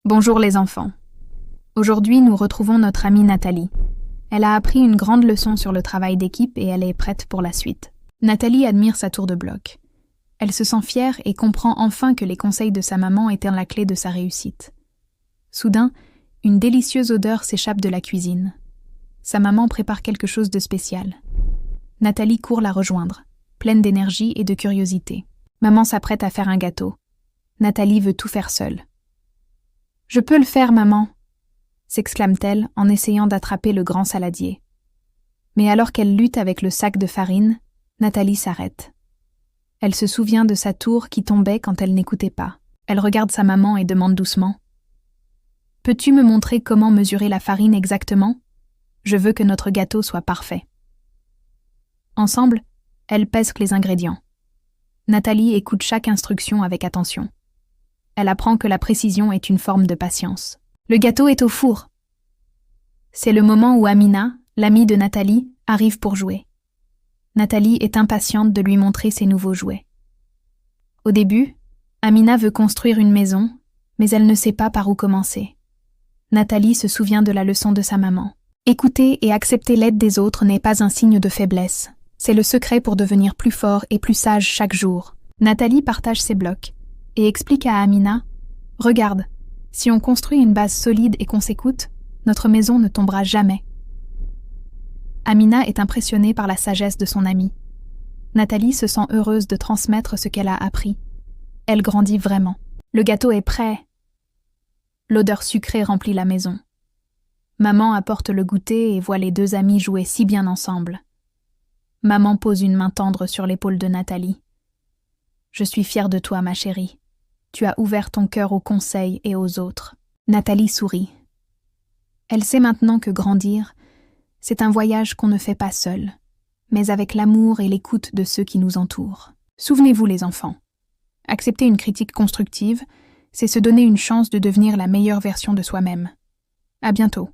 Bonjour les enfants. Aujourd'hui, nous retrouvons notre amie Nathalie. Elle a appris une grande leçon sur le travail d'équipe et elle est prête pour la suite. Nathalie admire sa tour de bloc. Elle se sent fière et comprend enfin que les conseils de sa maman étaient la clé de sa réussite. Soudain, une délicieuse odeur s'échappe de la cuisine. Sa maman prépare quelque chose de spécial. Nathalie court la rejoindre, pleine d'énergie et de curiosité. Maman s'apprête à faire un gâteau. Nathalie veut tout faire seule. « Je peux le faire, maman !» s'exclame-t-elle en essayant d'attraper le grand saladier. Mais alors qu'elle lutte avec le sac de farine, Nathalie s'arrête. Elle se souvient de sa tour qui tombait quand elle n'écoutait pas. Elle regarde sa maman et demande doucement « Peux-tu me montrer comment mesurer la farine exactement ? Je veux que notre gâteau soit parfait. » Ensemble, elles pèsent les ingrédients. Nathalie écoute chaque instruction avec attention. Elle apprend que la précision est une forme de patience. Le gâteau est au four. C'est le moment où Amina, l'amie de Nathalie, arrive pour jouer. Nathalie est impatiente de lui montrer ses nouveaux jouets. Au début, Amina veut construire une maison, mais elle ne sait pas par où commencer. Nathalie se souvient de la leçon de sa maman. Écouter et accepter l'aide des autres n'est pas un signe de faiblesse. C'est le secret pour devenir plus fort et plus sage chaque jour. Nathalie partage ses blocs et explique à Amina « Regarde, si on construit une base solide et qu'on s'écoute, notre maison ne tombera jamais. » Amina est impressionnée par la sagesse de son amie. Nathalie se sent heureuse de transmettre ce qu'elle a appris. Elle grandit vraiment. Le gâteau est prêt. L'odeur sucrée remplit la maison. Maman apporte le goûter et voit les deux amies jouer si bien ensemble. Maman pose une main tendre sur l'épaule de Nathalie. « Je suis fière de toi, ma chérie. Tu as ouvert ton cœur aux conseils et aux autres. » Nathalie sourit. Elle sait maintenant que grandir, c'est un voyage qu'on ne fait pas seul, mais avec l'amour et l'écoute de ceux qui nous entourent. Souvenez-vous les enfants, accepter une critique constructive, c'est se donner une chance de devenir la meilleure version de soi-même. À bientôt.